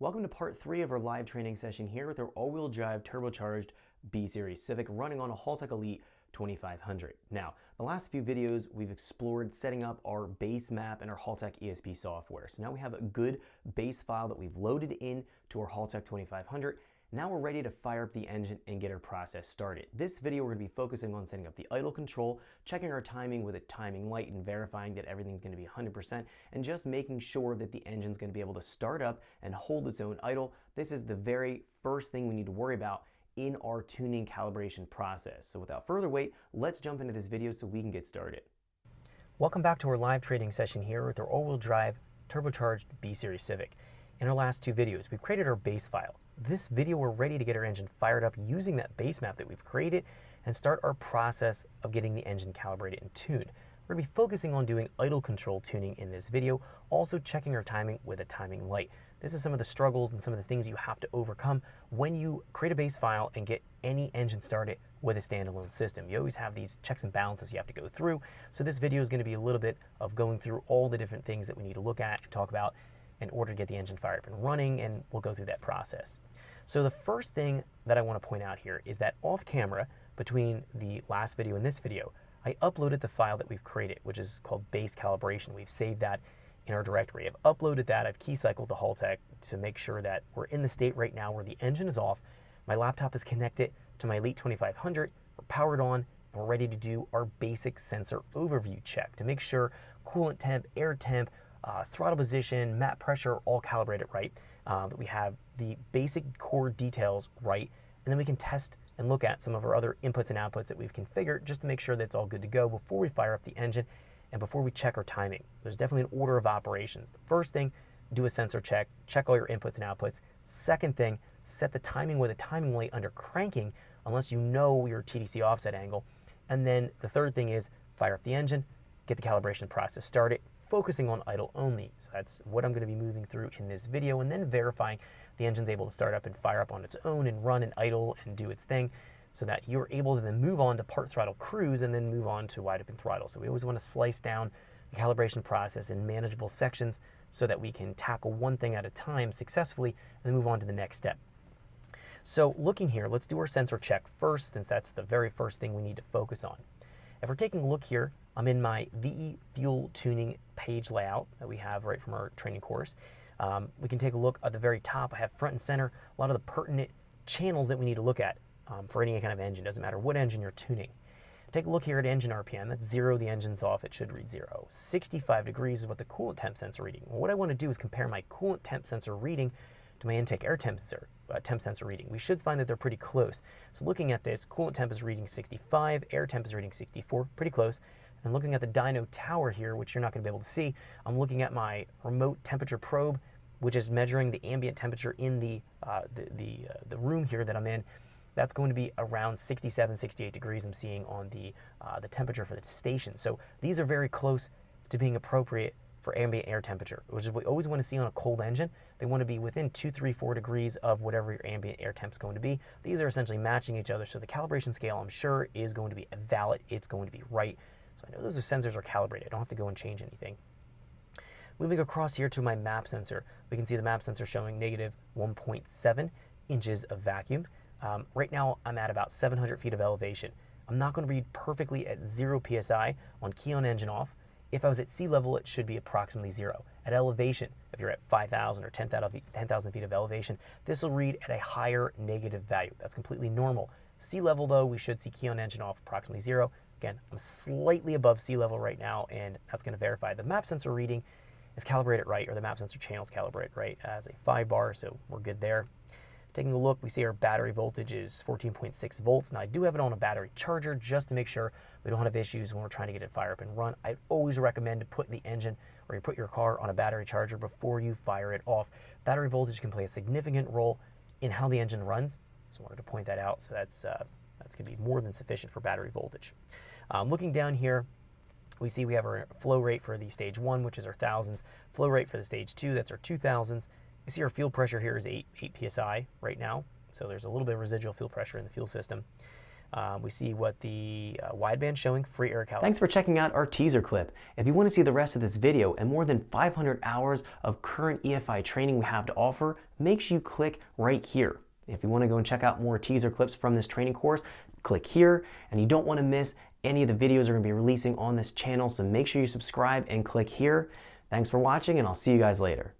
Welcome to part 3 of our live training session here with our all-wheel drive turbocharged B-Series Civic running on a Haltech Elite 2500. Now, the last few videos we've explored setting up our base map and our Haltech ESP software. So now we have a good base file that we've loaded in to our Haltech 2500. Now we're ready to fire up the engine and get our process started. This video we're going to be focusing on setting up the idle control, checking our timing with a timing light and verifying that everything's going to be 100%, and just making sure that the engine's going to be able to start up and hold its own idle. This is the very first thing we need to worry about in our tuning calibration process. So without further wait, let's jump into this video so we can get started. Welcome back to our live trading session here with our all-wheel drive turbocharged B-Series Civic. In our last two videos, we've created our base file. This video, we're ready to get our engine fired up using that base map that we've created and start our process of getting the engine calibrated and tuned. We're going to be focusing on doing idle control tuning in this video, also checking our timing with a timing light. This is some of the struggles and some of the things you have to overcome when you create a base file and get any engine started with a standalone system. You always have these checks and balances you have to go through. So this video is going to be a little bit of going through all the different things that we need to look at and talk about in order to get the engine fired up and running, and we'll go through that process. So the first thing that I want to point out here is that off camera, between the last video and this video, I uploaded the file that we've created, which is called base calibration. We've saved that in our directory. I've uploaded that, I've key cycled to Haltech to make sure that we're in the state right now where the engine is off, my laptop is connected to my Elite 2500, we're powered on, and we're ready to do our basic sensor overview check to make sure coolant temp, air temp, throttle position, map pressure, all calibrated right, that we have the basic core details right, and then we can test and look at some of our other inputs and outputs that we've configured just to make sure that it's all good to go before we fire up the engine and before we check our timing. There's definitely an order of operations. The first thing, do a sensor check, check all your inputs and outputs. Second thing, set the timing with a timing light under cranking unless you know your TDC offset angle. And then the third thing is fire up the engine, get the calibration process started, focusing on idle only. So that's what I'm going to be moving through in this video, and then verifying the engine's able to start up and fire up on its own and run and idle and do its thing so that you're able to then move on to part throttle cruise and then move on to wide open throttle. So we always want to slice down the calibration process in manageable sections so that we can tackle one thing at a time successfully and then move on to the next step. So looking here, let's do our sensor check first, since that's the very first thing we need to focus on. If we're taking a look here, I'm in my VE fuel tuning page layout that we have right from our training course. We can take a look at the very top. I have front and center a lot of the pertinent channels that we need to look at for any kind of engine. Doesn't matter what engine you're tuning. Take a look here at engine RPM. That's 0, the engine's off, it should read 0. 65 degrees is what the coolant temp sensor reading. Well, what I want to do is compare my coolant temp sensor reading to my intake air temp sensor reading. We should find that they're pretty close. So looking at this, coolant temp is reading 65, air temp is reading 64, pretty close. And looking at the dyno tower here, which you're not going to be able to see, I'm looking at my remote temperature probe, which is measuring the ambient temperature in the room here that I'm in. That's going to be around 67, 68 degrees I'm seeing on the temperature for the station. So these are very close to being appropriate for ambient air temperature, which is what we always want to see on a cold engine. They want to be within 2, 3, 4 degrees of whatever your ambient air temp is going to be. These are essentially matching each other, so the calibration scale, I'm sure, is going to be valid. It's going to be right. So I know those sensors are calibrated. I don't have to go and change anything. Moving across here to my map sensor, we can see the map sensor showing negative 1.7 inches of vacuum. Right now, I'm at about 700 feet of elevation. I'm not going to read perfectly at 0 PSI on key on engine off. If I was at sea level, it should be approximately 0. At elevation, if you're at 5,000 or 10,000 feet of elevation, this will read at a higher negative value. That's completely normal. Sea level, though, we should see key on engine off approximately 0. Again, I'm slightly above sea level right now, and that's going to verify the map sensor reading is calibrated right, or the map sensor channel is calibrated right as a 5 bar, so we're good there. Taking a look, we see our battery voltage is 14.6 volts. Now, I do have it on a battery charger just to make sure we don't have issues when we're trying to get it fired up and run. I always recommend to put the engine or you put your car on a battery charger before you fire it off. Battery voltage can play a significant role in how the engine runs, so I wanted to point that out. So that's going to be more than sufficient for battery voltage. Looking down here, we see we have our flow rate for the stage 1, which is our thousands. Flow rate for the stage 2, that's our 2000s. You see our fuel pressure here is 8 psi right now, so there's a little bit of residual fuel pressure in the fuel system. We see what the wideband showing, free air caliper. Thanks for checking out our teaser clip. If you want to see the rest of this video and more than 500 hours of current EFI training we have to offer, make sure you click right here. If you want to go and check out more teaser clips from this training course, click here, and you don't want to miss any of the videos we're going to be releasing on this channel, so make sure you subscribe and click here. Thanks for watching, and I'll see you guys later.